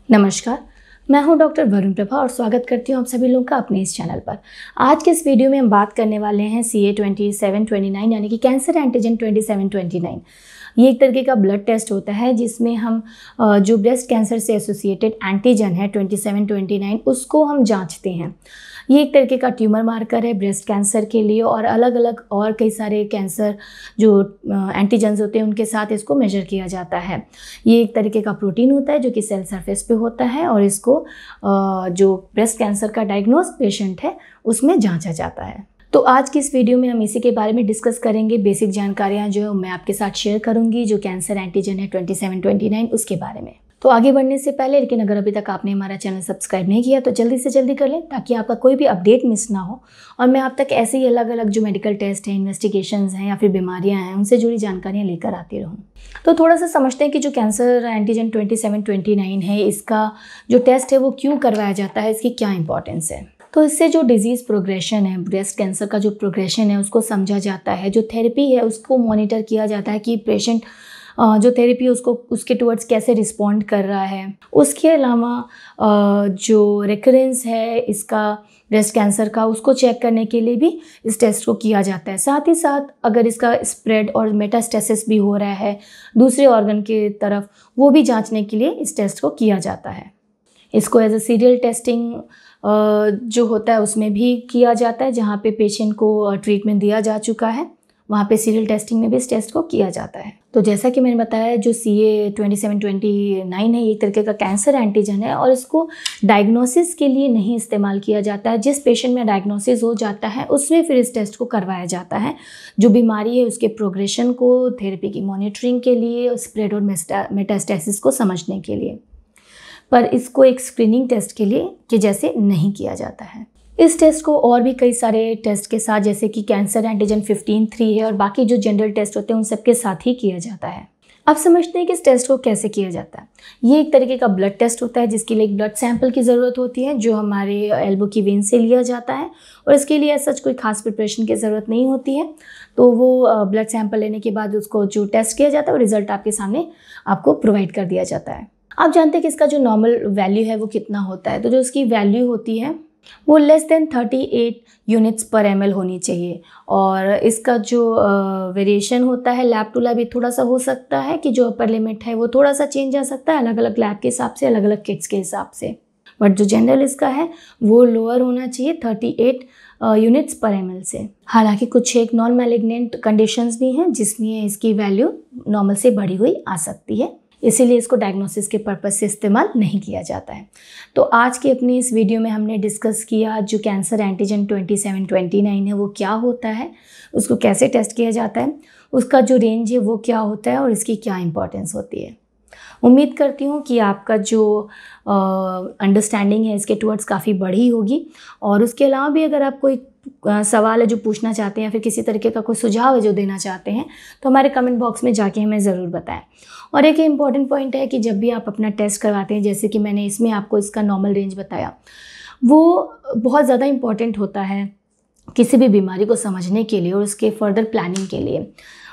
नमस्कार, मैं हूं डॉक्टर वरुण प्रभा और स्वागत करती हूं आप सभी लोगों का अपने इस चैनल पर। आज के इस वीडियो में हम बात करने वाले हैं CA2729 यानी कि कैंसर एंटीजन 2729। ये एक तरीके का ब्लड टेस्ट होता है जिसमें हम जो ब्रेस्ट कैंसर से एसोसिएटेड एंटीजन है 2729 उसको हम जांचते हैं। ये एक तरीके का ट्यूमर मार्कर है ब्रेस्ट कैंसर के लिए और अलग अलग और कई सारे कैंसर जो एंटीजन्स होते हैं उनके साथ इसको मेजर किया जाता है। ये एक तरीके का प्रोटीन होता है जो कि सेल सरफेस पे होता है और इसको जो ब्रेस्ट कैंसर का डायग्नोज पेशेंट है उसमें जांचा जाता है। तो आज की इस वीडियो में हम इसी के बारे में डिस्कस करेंगे। बेसिक जानकारियाँ जो मैं आपके साथ शेयर करूँगी जो कैंसर एंटीजन है 2729 उसके बारे में। तो आगे बढ़ने से पहले लेकिन अगर अभी तक आपने हमारा चैनल सब्सक्राइब नहीं किया तो जल्दी से जल्दी कर लें ताकि आपका कोई भी अपडेट मिस ना हो और मैं आप तक ऐसे ही अलग अलग जो मेडिकल टेस्ट हैं, इन्वेस्टिगेशंस हैं या फिर बीमारियां हैं उनसे जुड़ी जानकारियां लेकर आती रहूं। तो थोड़ा सा समझते हैं कि जो कैंसर एंटीजन 2729 है इसका जो टेस्ट है वो क्यों करवाया जाता है, इसकी क्या इंपॉर्टेंस है। तो इससे जो डिजीज़ प्रोग्रेशन है, ब्रेस्ट कैंसर का जो प्रोग्रेशन है उसको समझा जाता है। जो थेरेपी है उसको मॉनिटर किया जाता है कि पेशेंट जो थेरेपी उसको उसके टुवर्ड्स कैसे रिस्पॉन्ड कर रहा है। उसके अलावा जो रिकरेंस है इसका ब्रेस्ट कैंसर का उसको चेक करने के लिए भी इस टेस्ट को किया जाता है। साथ ही साथ अगर इसका स्प्रेड और मेटास्टेसिस भी हो रहा है दूसरे ऑर्गन के तरफ वो भी जांचने के लिए इस टेस्ट को किया जाता है। इसको एज अ सीरियल टेस्टिंग जो होता है उसमें भी किया जाता है। जहाँ पे पेशेंट को ट्रीटमेंट दिया जा चुका है वहाँ पे सीरियल टेस्टिंग में भी इस टेस्ट को किया जाता है। तो जैसा कि मैंने बताया जो CA2729 है ये एक तरीके का कैंसर एंटीजन है और इसको डायग्नोसिस के लिए नहीं इस्तेमाल किया जाता है। जिस पेशेंट में डायग्नोसिस हो जाता है उसमें फिर इस टेस्ट को करवाया जाता है। जो बीमारी है उसके प्रोग्रेशन को थेरेपी की मॉनिटरिंग के लिए, स्प्रेड और मेटास्टेसिस को समझने के लिए, पर इसको एक स्क्रीनिंग टेस्ट के लिए के जैसे नहीं किया जाता है। इस टेस्ट को और भी कई सारे टेस्ट के साथ जैसे कि कैंसर एंटीजन 15-3 है और बाकी जो जनरल टेस्ट होते हैं उन सब के साथ ही किया जाता है। अब समझते हैं कि इस टेस्ट को कैसे किया जाता है। ये एक तरीके का ब्लड टेस्ट होता है जिसके लिए एक ब्लड सैंपल की ज़रूरत होती है जो हमारे एल्बो की वेन से लिया जाता है और इसके लिए सच कोई खास प्रिपरेशन की ज़रूरत नहीं होती है। तो वो ब्लड सैंपल लेने के बाद उसको जो टेस्ट किया जाता है वो रिज़ल्ट आपके सामने आपको प्रोवाइड कर दिया जाता है। आप जानते हैं कि इसका जो नॉर्मल वैल्यू है वो कितना होता है। तो जो इसकी वैल्यू होती है वो लेस देन 38 यूनिट्स पर ml होनी चाहिए और इसका जो वेरिएशन होता है लैब टू लैब ये थोड़ा सा हो सकता है कि जो अपर लिमिट है वो थोड़ा सा चेंज आ सकता है अलग अलग लैब के हिसाब से, अलग अलग किट्स के हिसाब से, बट जो जनरल इसका है वो लोअर होना चाहिए 38 यूनिट्स पर ml से। हालांकि कुछ एक नॉन मैलिग्नेंट कंडीशंस भी हैं जिसमें इसकी वैल्यू नॉर्मल से बढ़ी हुई आ सकती है, इसीलिए इसको डायग्नोसिस के पर्पज़ से इस्तेमाल नहीं किया जाता है। तो आज की अपनी इस वीडियो में हमने डिस्कस किया जो कैंसर एंटीजन 2729 है वो क्या होता है, उसको कैसे टेस्ट किया जाता है, उसका जो रेंज है वो क्या होता है और इसकी क्या इंपॉर्टेंस होती है। उम्मीद करती हूँ कि आपका जो अंडरस्टैंडिंग है इसके टुवर्ड्स काफ़ी बढ़ी होगी और उसके अलावा भी अगर आप कोई सवाल है जो पूछना चाहते हैं या फिर किसी तरीके का कोई सुझाव है जो देना चाहते हैं तो हमारे कमेंट बॉक्स में जाके हमें ज़रूर बताएं। और एक इम्पॉर्टेंट पॉइंट है कि जब भी आप अपना टेस्ट करवाते हैं जैसे कि मैंने इसमें आपको इसका नॉर्मल रेंज बताया वो बहुत ज़्यादा इम्पॉर्टेंट होता है किसी भी बीमारी को समझने के लिए और उसके फर्दर प्लानिंग के लिए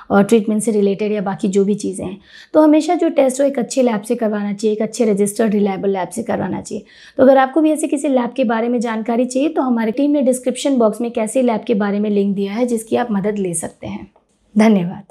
और ट्रीटमेंट से रिलेटेड या बाकी जो भी चीज़ें हैं। तो हमेशा जो टेस्ट हो एक अच्छे लैब से करवाना चाहिए, एक अच्छे रजिस्टर्ड रिलायबल लैब से करवाना चाहिए। तो अगर आपको भी ऐसे किसी लैब के बारे में जानकारी चाहिए तो हमारी टीम ने डिस्क्रिप्शन बॉक्स में कैसे लैब के बारे में लिंक दिया है जिसकी आप मदद ले सकते हैं। धन्यवाद।